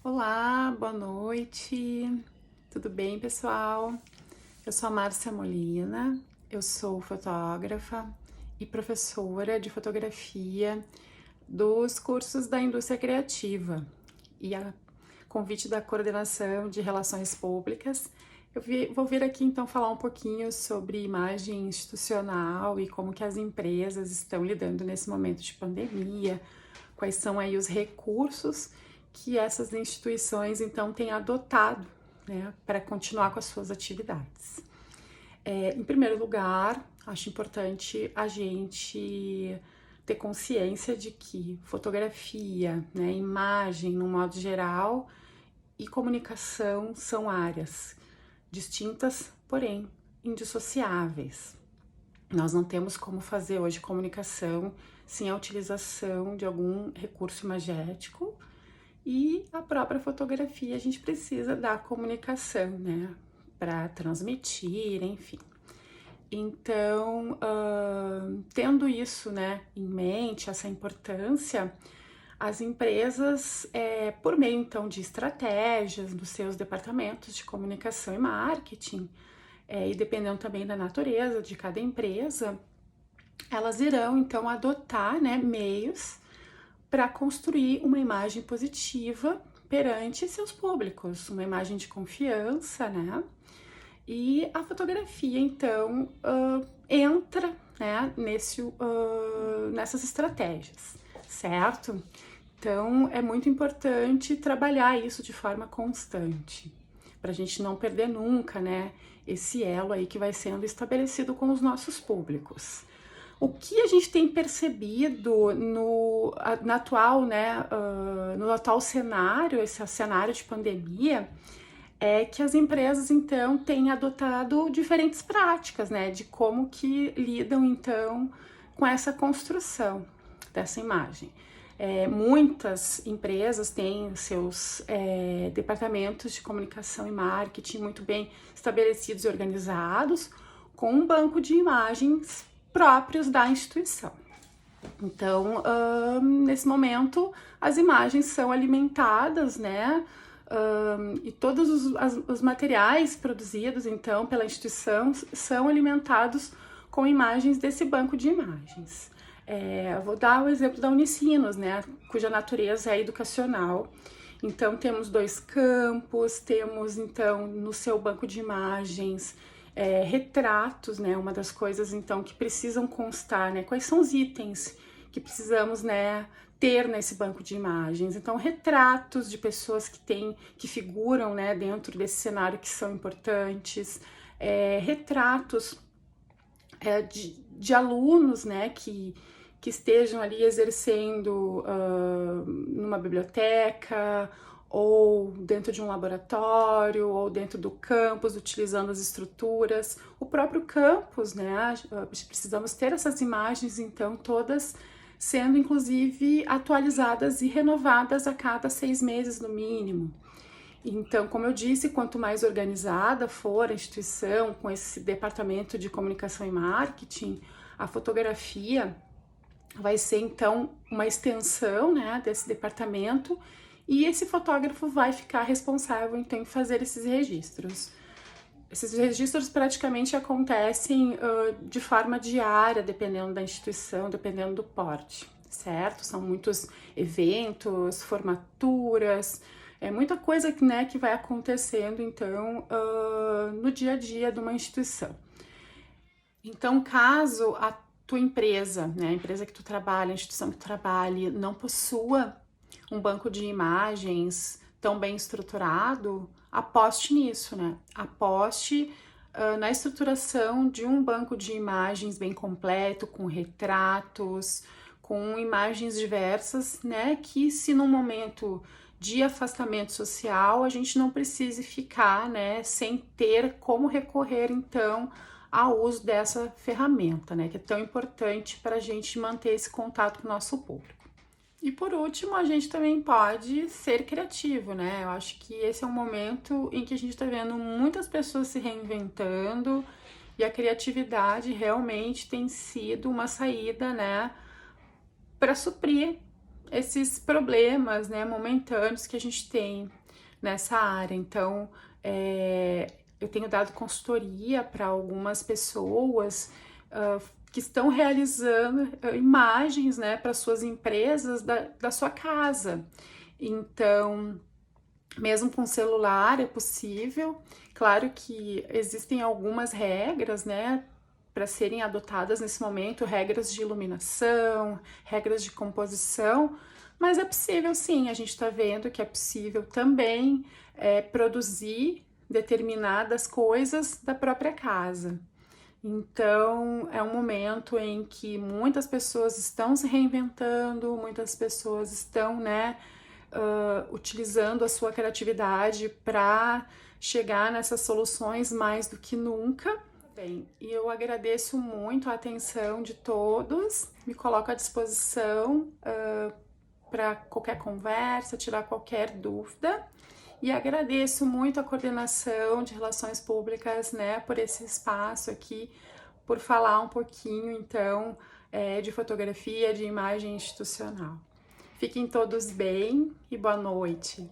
Olá, boa noite. Tudo bem, pessoal? Eu sou a Márcia Molina, eu sou fotógrafa e professora de fotografia dos cursos da indústria criativa. E a convite da coordenação de relações públicas, vou vir aqui então falar um pouquinho sobre imagem institucional e como que as empresas estão lidando nesse momento de pandemia, quais são aí os recursos que essas instituições então têm adotado, né, para continuar com as suas atividades. Em primeiro lugar, acho importante a gente ter consciência de que fotografia, né, imagem no modo geral e comunicação são áreas distintas, porém indissociáveis. Nós não temos como fazer hoje comunicação sem a utilização de algum recurso imagético, e a própria fotografia a gente precisa da comunicação, né, para transmitir, enfim. Então, tendo isso, né, em mente, essa importância, as empresas, por meio então de estratégias dos seus departamentos de comunicação e marketing, e dependendo também da natureza de cada empresa, elas irão então adotar, né, meios para construir uma imagem positiva perante seus públicos, uma imagem de confiança, né? E a fotografia, então, entra, né, nessas estratégias, certo? Então, é muito importante trabalhar isso de forma constante, para a gente não perder nunca, né, esse elo aí que vai sendo estabelecido com os nossos públicos. O que a gente tem percebido no atual, né, no atual cenário, esse cenário de pandemia, é que as empresas então têm adotado diferentes práticas, né, de como que lidam então com essa construção dessa imagem. Muitas empresas têm seus departamentos de comunicação e marketing muito bem estabelecidos e organizados, com um banco de imagens próprios da instituição. Então, nesse momento, as imagens são alimentadas, né? E todos os materiais produzidos, então, pela instituição são alimentados com imagens desse banco de imagens. Vou dar o exemplo da Unicinos, né? Cuja natureza é educacional. Então, temos 2 campos, temos, então, no seu banco de imagens, retratos, né? Uma das coisas, então, que precisam constar, né? Quais são os itens que precisamos, né, ter nesse banco de imagens. Então, retratos de pessoas que figuram, né, dentro desse cenário que são importantes, retratos de alunos, né, que estejam ali exercendo numa biblioteca, ou dentro de um laboratório, ou dentro do campus, utilizando as estruturas. O próprio campus, né, precisamos ter essas imagens, então, todas sendo, inclusive, atualizadas e renovadas a cada 6 meses, no mínimo. Então, como eu disse, quanto mais organizada for a instituição, com esse departamento de comunicação e marketing, a fotografia vai ser, então, uma extensão, né, desse departamento, e esse fotógrafo vai ficar responsável, então, em fazer esses registros. Esses registros praticamente acontecem de forma diária, dependendo da instituição, dependendo do porte, certo? São muitos eventos, formaturas, muita coisa, né, que vai acontecendo, então, no dia a dia de uma instituição. Então, caso a tua empresa, né, a empresa que tu trabalha, a instituição que tu trabalhe, não possua um banco de imagens tão bem estruturado, aposte nisso, né? Aposte na estruturação de um banco de imagens bem completo, com retratos, com imagens diversas, né? Que se num momento de afastamento social, a gente não precise ficar, né, sem ter como recorrer, então, ao uso dessa ferramenta, né? Que é tão importante para a gente manter esse contato com o nosso público. E por último, a gente também pode ser criativo, né? Eu acho que esse é um momento em que a gente está vendo muitas pessoas se reinventando e a criatividade realmente tem sido uma saída, né, para suprir esses problemas, né, momentâneos que a gente tem nessa área. Então, eu tenho dado consultoria para algumas pessoas que estão realizando imagens, né, para suas empresas da sua casa. Então, mesmo com celular é possível. Claro que existem algumas regras, né, para serem adotadas nesse momento, regras de iluminação, regras de composição, mas é possível sim, a gente está vendo que é possível também produzir determinadas coisas da própria casa. Então, é um momento em que muitas pessoas estão se reinventando, muitas pessoas estão, né, utilizando a sua criatividade para chegar nessas soluções mais do que nunca. Bem, e eu agradeço muito a atenção de todos, me coloco à disposição para qualquer conversa, tirar qualquer dúvida. E agradeço muito a coordenação de relações públicas, né, por esse espaço aqui, por falar um pouquinho, então, de fotografia, de imagem institucional. Fiquem todos bem e boa noite.